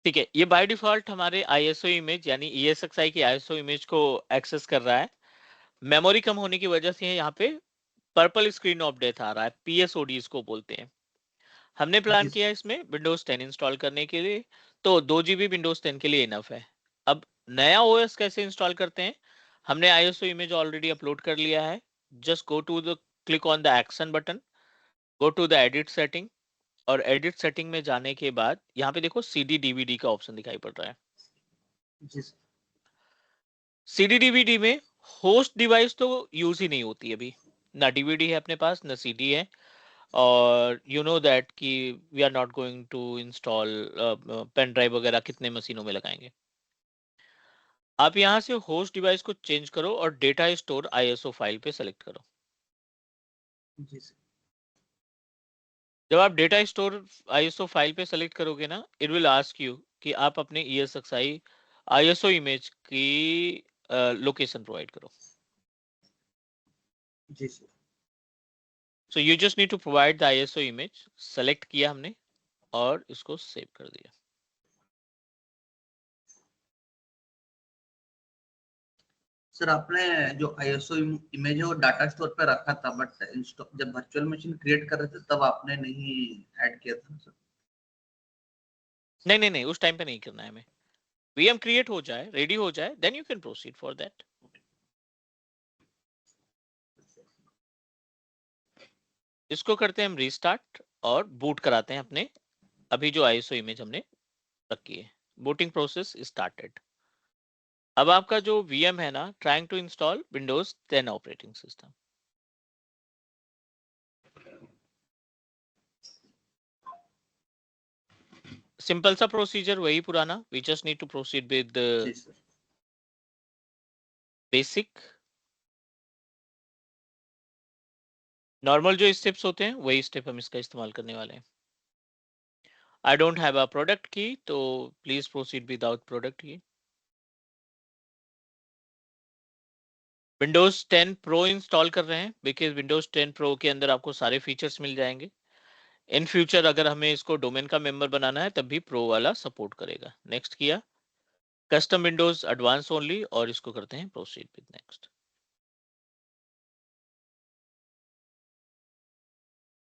ठीक है, ये बाय डिफॉल्ट हमारे आईएसओ इमेज यानी ESXi की आईएसओ इमेज को एक्सेस कर रहा है. मेमोरी कम होने की वजह से यहाँ पे पर्पल स्क्रीन ऑफ डेथ आ रहा है, PSOD इसको बोलते हैं. हमने जी प्लान सर. किया इसमें विंडोज 10 इंस्टॉल करने के लिए, तो 2 GB विंडोज 10 के लिए इनफ है. अब नया ओएस कैसे इंस्टॉल करते हैं? हमने आईएसओ इमेज ऑलरेडी अपलोड कर लिया है. Just go to the click on the action button, go to the edit setting, और एडिट सेटिंग में जाने के बाद यहाँ पे देखो CD DVD का ऑप्शन दिखाई पड़ रहा है. जी सर. CD DVD में होस्ट डिवाइस तो यूज ही नहीं होती अभी, ना DVD है अपने पास ना CD है. और यू नो दैट कि we are not going to install pen drive वगैरह कितने मशीनों में लगाएंगे. आप यहाँ से होस्ट डिवाइस को चेंज करो और डेटा स्टोर ISO फाइल पे सेलेक्ट करो. जी सर. जब आप डेटा स्टोर ISO फाइल पे सेलेक्ट करोगे ना, इट विल आस्क यू कि आप अपने ESXi ISO इमेज की लोकेशन प्रोवाइड करो. जी sir. So you just need to provide the ISO image. Select किया हमने और इसको सेव कर दिया. सर आपने जो आईएसओ इमेज है वो डाटा स्टोर पे रखा था, बट जब वर्चुअल मशीन क्रिएट कर रहे थे तब आपने नहीं ऐड किया था सर. नहीं नहीं नहीं, उस टाइम पे नहीं करना है हमें. VM क्रिएट हो जाए, रेडी हो जाए, then you can proceed for that. इसको करते हैं हम रीस्टार्ट और बूट कराते हैं अपने अभी जो ISO इमेज हमने रखी है. Booting process started. अब आपका जो VM है ना, trying to install Windows 10 operating system. Simple सा प्रोसीजर वही पुराना. We just need to proceed with जी सर. बेसिक. नॉर्मल जो स्टेप्स होते हैं वही स्टेप हम इसका इस्तेमाल करने वाले हैं. I don't have a product की, तो प्लीज प्रोसीड विदाउट प्रोडक्ट की. विंडोज 10 प्रो इंस्टॉल कर रहे हैं बिकॉज विंडोज 10 प्रो के अंदर आपको सारे फीचर्स मिल जाएंगे. इन फ्यूचर अगर हमें इसको डोमेन का मेंबर बनाना है तब भी प्रो वाला सपोर्ट करेगा. नेक्स्ट किया. कस्टम विंडोज एडवांस ओनली, और इसको करते हैं proceed with next.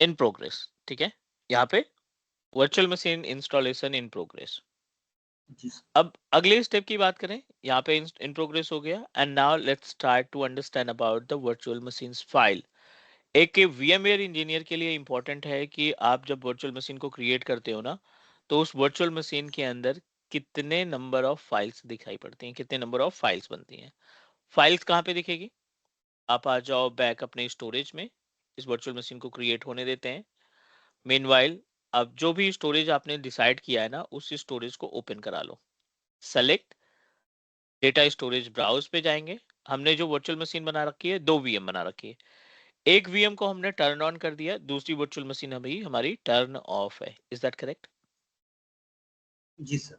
In progress. ठीक है, यहाँ पे virtual machine installation in progress. जी सर। अब अगले स्टेप की बात करें, यहाँ पे इन प्रोग्रेस हो गया, and now let's try to understand about the virtual machines file. एक VMware इंजीनियर के लिए इंपॉर्टेंट है कि आप जब वर्चुअल मशीन को क्रिएट करते हो ना, तो उस वर्चुअल मशीन के अंदर कितने नंबर ऑफ फाइल्स दिखाई पड़ती हैं, कितने नंबर ऑफ फाइल्स बनती हैं। फाइल्स कहाँ पे दिखेगी? आप आ जाओ बैक अपने स्टोरेज में, इस वर्चुअल मशीन को क्रिएट होने देते हैं। मीनवाइल अब जो भी स्टोरेज आपने डिसाइड किया है ना, उस स्टोरेज को ओपन करा लो। सेलेक्ट डेटा स्टोरेज, ब्राउज पे जाएंगे। हमने जो वर्चुअल मशीन बना रखी है, 2 VM बना रखी है। एक VM को हमने टर्न ऑन कर दिया, दूसरी वर्चुअल मशीन अभी हमारी टर्न ऑफ है। Is that correct? जी सर।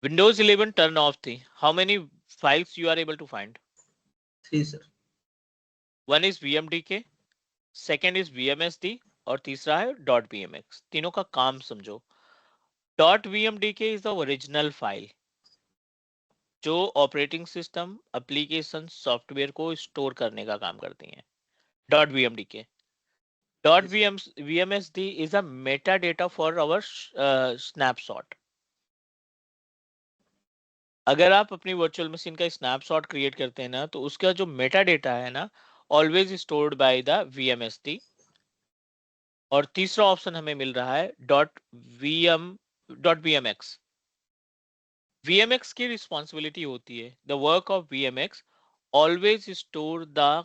विंडोज 11 टर्न ऑफ थी। How many files you are able to find? 3 sir. One is VMDK, second is VMSD, और तीसरा है .bmx। तीनों का काम समझो। .vmdk is the original file जो ऑपरेटिंग सिस्टम, एप्लीकेशन, सॉफ्टवेयर को स्टोर करने का काम करती है। .vmdk. जी sir. .vmsd is a metadata for our snapshot. अगर आप अपनी वर्चुअल मशीन का स्नैपशॉट क्रिएट करते हैं ना, तो उसका जो मेटा डेटा है ना, always stored by the VMSD। और तीसरा ऑप्शन हमें मिल रहा है .vm .bmx। VMX की रिस्पॉन्सिबिलिटी होती है, the work of VMX always store the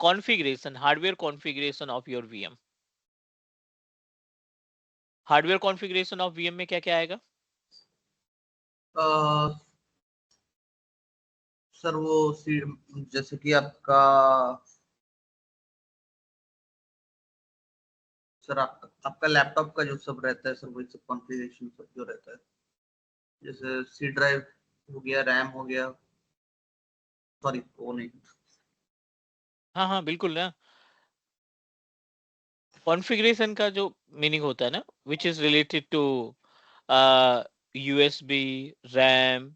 configuration, hardware configuration of your VM। Hardware configuration of VM में क्या क्या आएगा? सर वो जैसे कि आपका, सर आपका लैपटॉप का जो सब रहता है सर, वही सब कॉन्फ़िगरेशन सब जो रहता है, जैसे सी ड्राइव हो गया, रैम हो गया, सॉरी वो नहीं। हाँ हाँ बिल्कुल ना। कॉन्फ़िगरेशन का जो मीनिंग होता है ना, which is related to USB, RAM,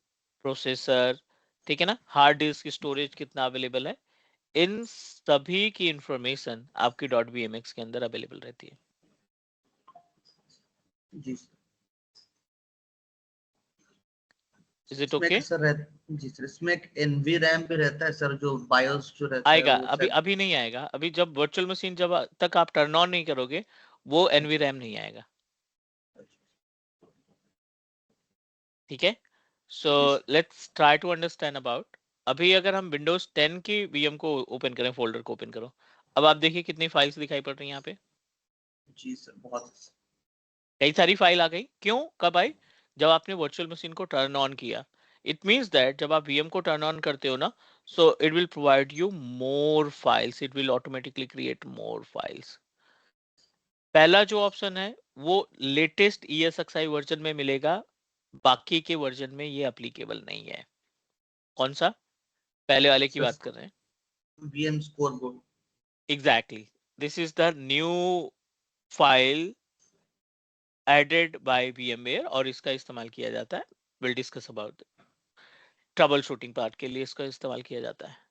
processor, ठीक है ना, हार्ड डिस्क स्टोरेज कितना अवेलेबल है, इन सभी की इंफॉर्मेशन आपकी .bmx के अंदर अवेलेबल रहती है। जी सर। इज इट इसमें ओके? एक सर जी सर, इसमें एक एनवी रैम भी रहता है सर, जो बायोस जो रहता है आएगा, वो अभी शायद। अभी नहीं आएगा। अभी जब वर्चुअल मशीन जब तक आप टर्न ऑन नहीं करोगे, वो NVRAM नहीं आएगा। ठीक है, सो जी sir. Let's try to understand about. अभी अगर हम विंडोज 10 की VM को ओपन करें, फोल्डर को ओपन करो, अब आप देखिए कितनी फाइल्स दिखाई पड़ रही हैं यहाँ पे। जी सर, बहुत। कई सारी फाइल आ गई। क्यों, कब आई? जब आपने वर्चुअल मशीन को टर्न ऑन किया। इट मीन्स दैट जब आप VM को टर्न ऑन करते हो ना, so it will provide you more files, it will automatically create more files. पहला जो ऑप्शन है वो लेटेस्ट ESXi वर्जन में मिलेगा, बाकी के वर्जन में ये एप्लीकेबल नहीं है। कौन सा? पहले वाले की सर बात कर रहे हैं। VM scoreboard. Exactly, this is the new file added by VMware, और इसका इस्तेमाल किया जाता है, will discuss about, troubleshooting part के लिए इसका इस्तेमाल किया जाता है।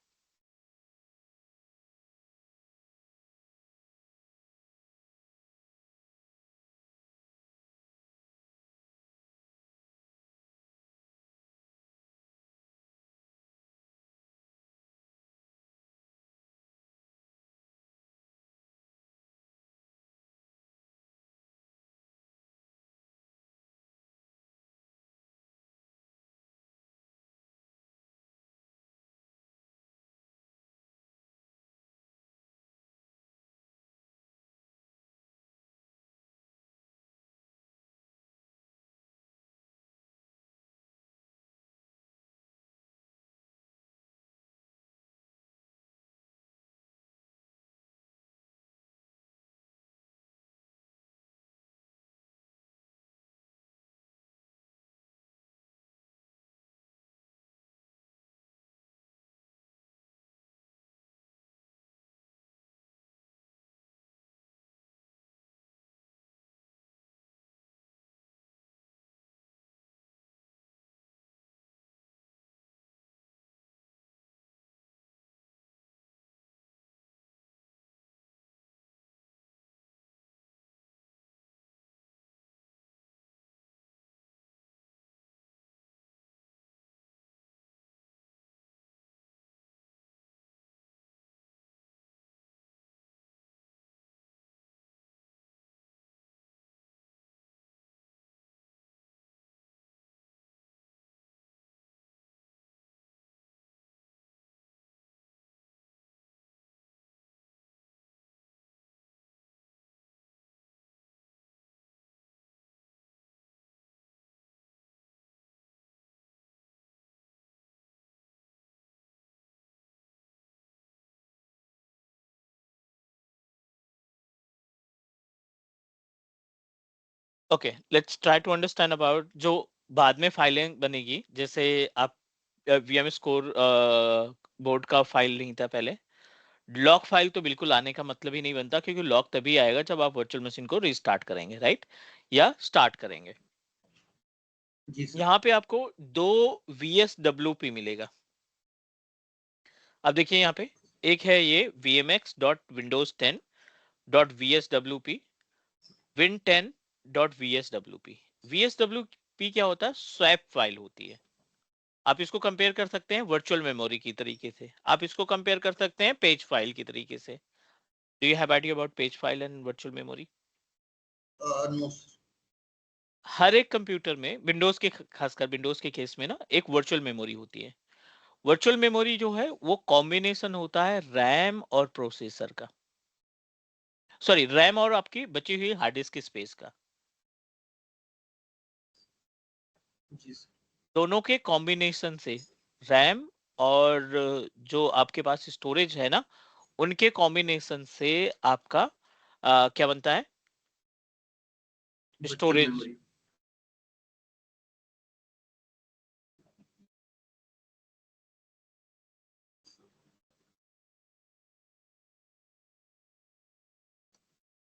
Okay, let's try to understand about जो बाद में फाइलें बनेगी, जैसे आप VMS कोर बोर्ड का फाइल नहीं था पहले, लॉक फाइल तो बिल्कुल आने का मतलब ही नहीं बनता, क्योंकि लॉक तभी आएगा जब आप वर्चुअल मशीन को रिस्टार्ट करेंगे, राइट, या स्टार्ट करेंगे। जी सर। यहाँ पे आपको 2 VSWP मिलेगा। अब देखिए यहाँ पे एक है ये vmx.windows10.vswp, win10.vswp। VSWP क्या होता है? स्वैप फाइल होती है। आप इसको कंपेयर कर सकते हैं वर्चुअल मेमोरी की तरीके से, आप इसको कंपेयर कर सकते हैं पेज फाइल की तरीके से। Do you have idea about page file and virtual memory? No sir. हर एक कंप्यूटर में, विंडोज के, खासकर विंडोज के केस में ना, एक वर्चुअल मेमोरी होती है। वर्चुअल मेमोरी जो है वो कॉम्बिनेशन होता है रैम और प्रोसेसर का, सॉरी, रैम और आपकी बची हुई हार्ड डिस्क की स्पेस का, जी सर। दोनों के कॉम्बिनेशन से, रैम और जो आपके पास स्टोरेज है ना, उनके कॉम्बिनेशन से आपका क्या बनता है? Virtual storage. मेमोरी।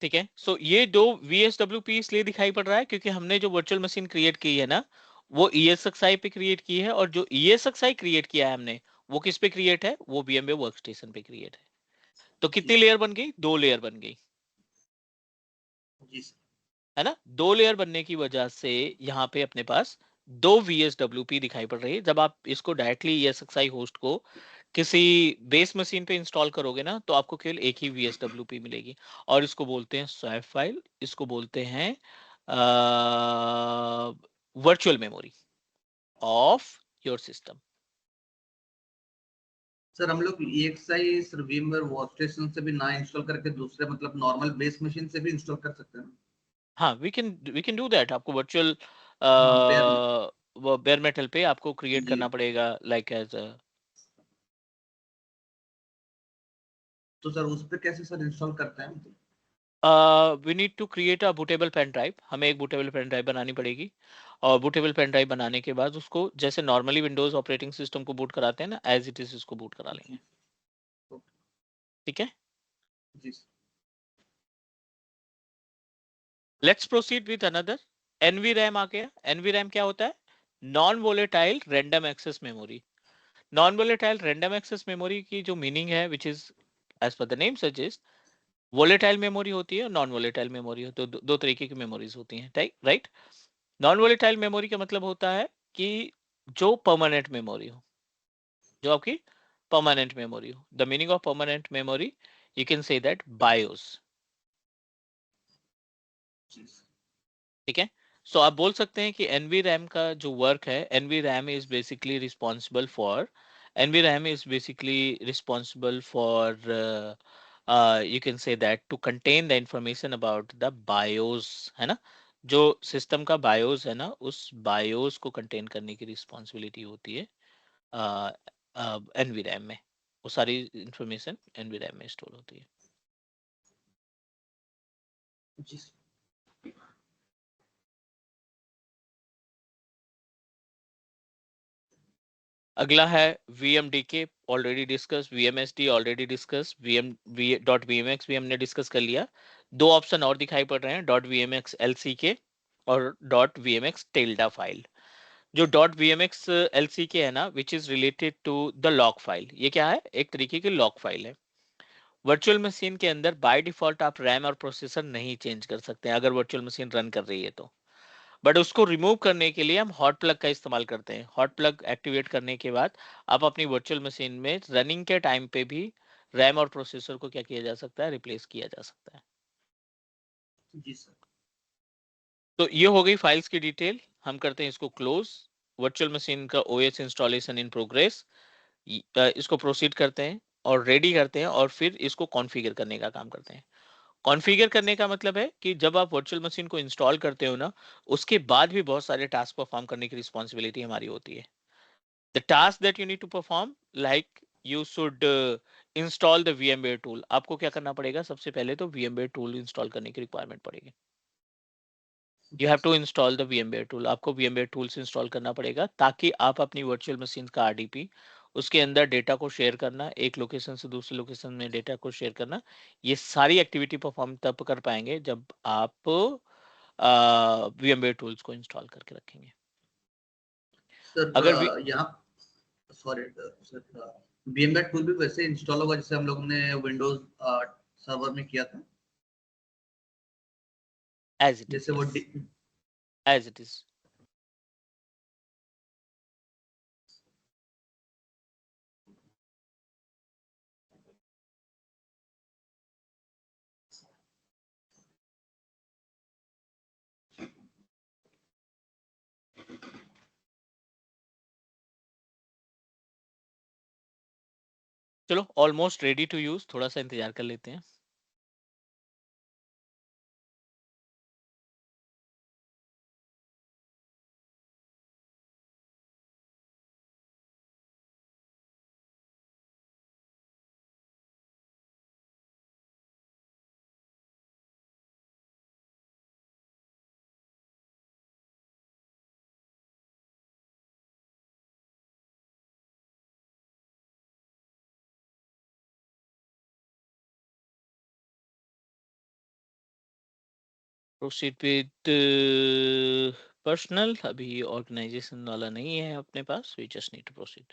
ठीक है, सो ये दो VSWP इसलिए दिखाई पड़ रहा है क्योंकि हमने जो वर्चुअल मशीन क्रिएट की है ना, वो ESXi पे क्रिएट की है, और जो ESXi क्रिएट किया है हमने, वो किस पे क्रिएट है? वो VMware वर्कस्टेशन पे क्रिएट है। तो जी कितनी सर। लेयर बन गई? 2 लेयर बन गई, जी सर। है ना। 2 लेयर बनने की वजह से यहाँ पे अपने पास 2 VSWP दिखाई पड़ रही है। जब आप इसको डायरेक्टली ESXi होस्ट को किसी बेस मशीन पे इंस्टॉल करोगे ना, तो आपको केवल एक ही VSWP मिलेगी, और इसको बोलते हैं स्वैप फाइल, इसको बोलते हैं virtual memory of your system. Sir हम लोग EXI सर VMware वर्कस्टेशन से भी ना इंस्टॉल करके दूसरे मतलब नॉर्मल बेस मशीन से भी इंस्टॉल कर सकते हैं। हाँ, वी कैन डू दैट। आपको वर्चुअल हाँ बेयर। वो बेयर मेटल पे आपको क्रिएट जी। करना पड़ेगा, लाइक एज तो सर उस पे कैसे सर इंस्टॉल करते हैं मतलब? We need to create a bootable pen drive. हमें एक बूटेबल पेन ड्राइव बनानी पड़ेगी, और बूटेबल पेन ड्राइव बनाने के बाद उसको जैसे नॉर्मली विंडोज ऑपरेटिंग सिस्टम को बूट कराते हैं ना, एज इट इज इसको बूट करा लेंगे। जी। ओके। ठीक है, जी sir. Let's proceed with another. NVRAM आ गया। NVRAM क्या होता है? Non volatile random access memory. Non volatile random access memory की जो मीनिंग है, which is as per the name suggest, volatile memory होती है और नॉन वोलेटाइल मेमोरी होती है। दो तरीके की मेमोरीज होती हैं, राइट। नॉन वोलेटाइल मेमोरी का मतलब होता है कि जो परमानेंट मेमोरी हो, जो आपकी परमानेंट मेमोरी हो। The meaning of permanent memory, you can say that BIOS. जी सर। ठीक है, सो आप बोल सकते हैं कि NVRAM का जो वर्क है, NVRAM is basically responsible for, NVRAM is basically responsible for you can say that to contain the information about the BIOS, है ना। जो सिस्टम का BIOS है ना, उस BIOS को कंटेन करने की रिस्पॉन्सिबिलिटी होती है NVRAM में। वो सारी इंफॉर्मेशन NVRAM में स्टोर होती है। जी सर। अगला है VMDK, already discuss. VMSD already discuss. .vmx भी हमने डिस्कस कर लिया। दो ऑप्शन और दिखाई पड़ रहे हैं, .vmx LCK और .vmx टिल्डा फाइल। जो .vmx LCK है ना, which is related to the log file, ये क्या है? एक तरीके की लॉग फाइल है। वर्चुअल मशीन के अंदर बाय डिफॉल्ट आप रैम और प्रोसेसर नहीं चेंज कर सकते हैं अगर वर्चुअल मशीन रन कर रही है तो, बट उसको रिमूव करने के लिए हम हॉट प्लग का इस्तेमाल करते हैं। हॉट प्लग एक्टिवेट करने के बाद आप अपनी वर्चुअल मशीन में रनिंग के टाइम पे भी रैम और प्रोसेसर को क्या किया जा सकता है? रिप्लेस किया जा सकता है। जी सर। तो ये हो गई फाइल्स की डिटेल। हम करते हैं इसको क्लोज। वर्चुअल मशीन का OS इंस्टॉलेशन इन प्रोग्रेस। इसको प्रोसीड करते हैं और रेडी करते हैं, और फिर इसको कॉन्फ़िगर करने का काम करते हैं। कॉन्फ़िगर करने का मतलब है कि जब आप वर्चुअल मशीन को इंस्टॉल करते हो ना, उसके बाद भी बहुत सारे टास्क परफॉर्म करने की रिस्पॉन्सिबिलिटी हमारी होती है। The task that you need to perform, like you should install the VMware tool। आपको क्या करना पड़ेगा? सबसे पहले तो VMware tool इंस्टॉल करने की रिक्वायरमेंट पड़ेगी। You have to install the VMware tool. आपको VMware टूल्स इंस्टॉल करना पड़ेगा ताकि आप अपनी वर्चुअल मशीन का RDP, उसके अंदर डेटा को शेयर करना, एक लोकेशन से दूसरे लोकेशन में डेटा को शेयर करना, ये सारी एक्टिविटी परफॉर्म तब कर पाएंगे जब आप VMware टूल्स को इंस्टॉल करके रखेंगे। अगर सर यहाँ, सॉरी सर, VMware टूल भी वैसे इंस्टॉल होगा जैसे हम लोगों ने विंडोज सर्वर में किया था, एज इट इज, जैसे वो यस, एज इट इज। चलो ऑलमोस्ट रेडी टू यूज, थोड़ा सा इंतजार कर लेते हैं। प्रोसीड विद पर्सनल, अभी ऑर्गेनाइजेशन वाला नहीं है अपने पास, we just need to proceed.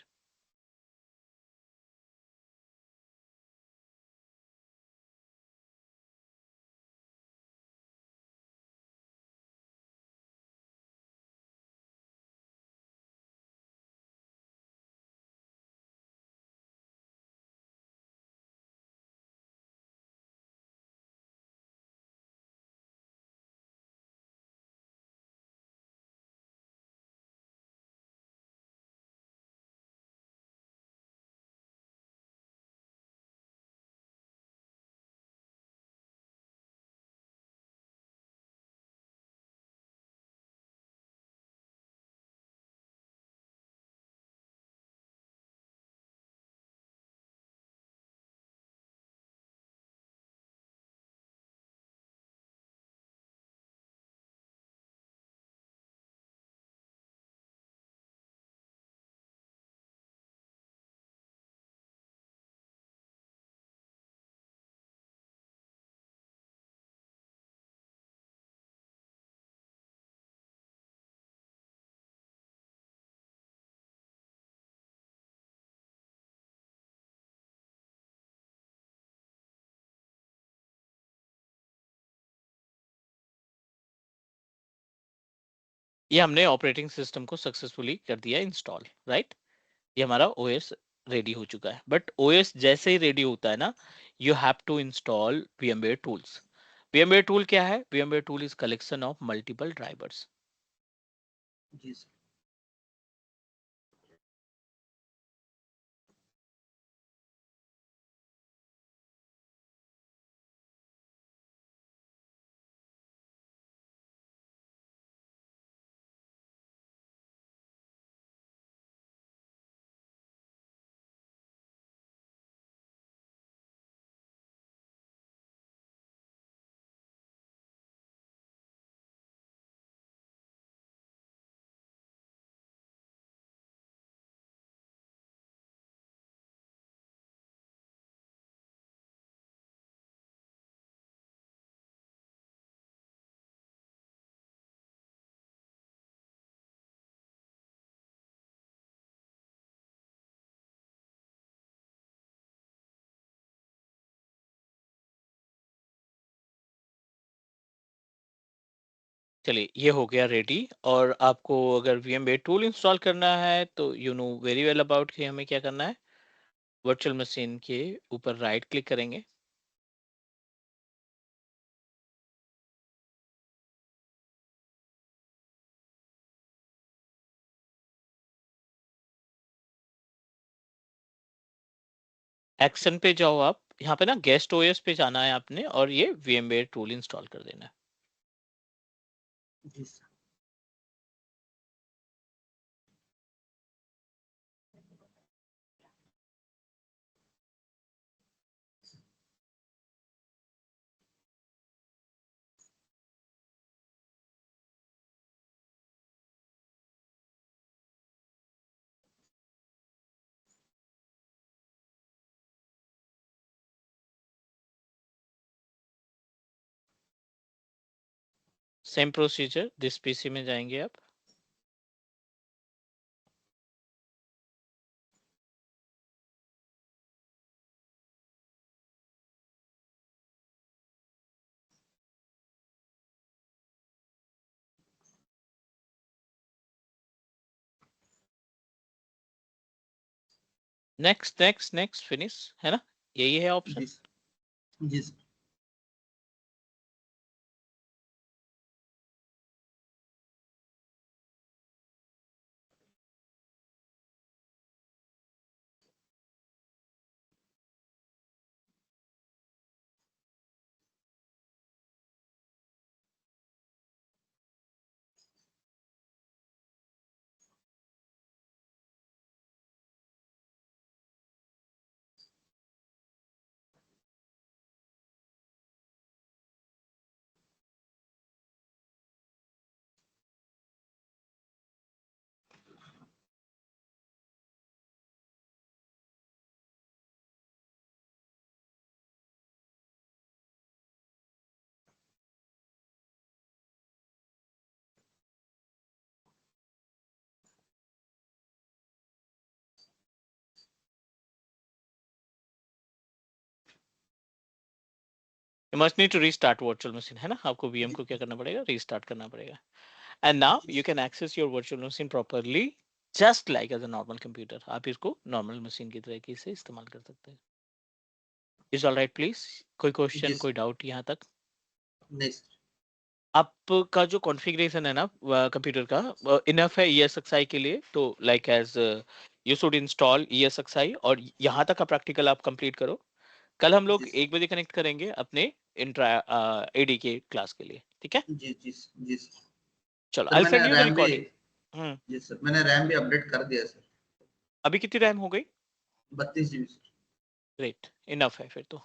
ये हमने ऑपरेटिंग सिस्टम को सक्सेसफुली कर दिया इंस्टॉल, राइट। ये हमारा ओएस रेडी हो चुका है। बट ओएस जैसे ही रेडी होता है ना, you have to install VMware tools. VMware tool क्या है? VMware tool is collection of multiple drivers. जी सर। चलिए ये हो गया रेडी। और आपको अगर VMware टूल इंस्टॉल करना है तो you know very well about कि हमें क्या करना है। वर्चुअल मशीन के ऊपर राइट क्लिक करेंगे, एक्शन पे जाओ आप, यहाँ पे ना गेस्ट ओएस पे जाना है आपने और ये VMware टूल इंस्टॉल कर देना है। जी sir. Same procedure, this PC में जाएंगे आप, नेक्स्ट नेक्स्ट नेक्स्ट फिनिश, है ना, यही है ऑप्शन। जी सर, जी sir. You must need to restart virtual machine, है ना, आपको VM को क्या करना पड़ेगा, रीस्टार्ट करना पड़ेगा। And now you can access your virtual machine properly just like as a normal computer। आप इसको normal machine की तरीके से इस्तेमाल कर सकते हैं। Is all right please? कोई क्वेश्चन, कोई डाउट यहाँ तक? नहीं सर। आपका जो कॉन्फ़िगरेशन है ना कंप्यूटर का इनफ है ESXi के लिए, तो like as you should install ESXi और यहाँ तक का प्रैक्टिकल आप कंप्लीट करो। कल हम लोग 1 बजे कनेक्ट करेंगे अपने इंट्रा AD के क्लास के लिए, ठीक है? जी जी जी सर। चलो, सर आई मैंने सेंड यू द रैम भी, रिकॉर्डिंग। जी सर मैंने रैम भी अपडेट कर दिया सर। अभी कितनी रैम हो गई? 32 GB सर। ग्रेट, इनफ है फिर तो।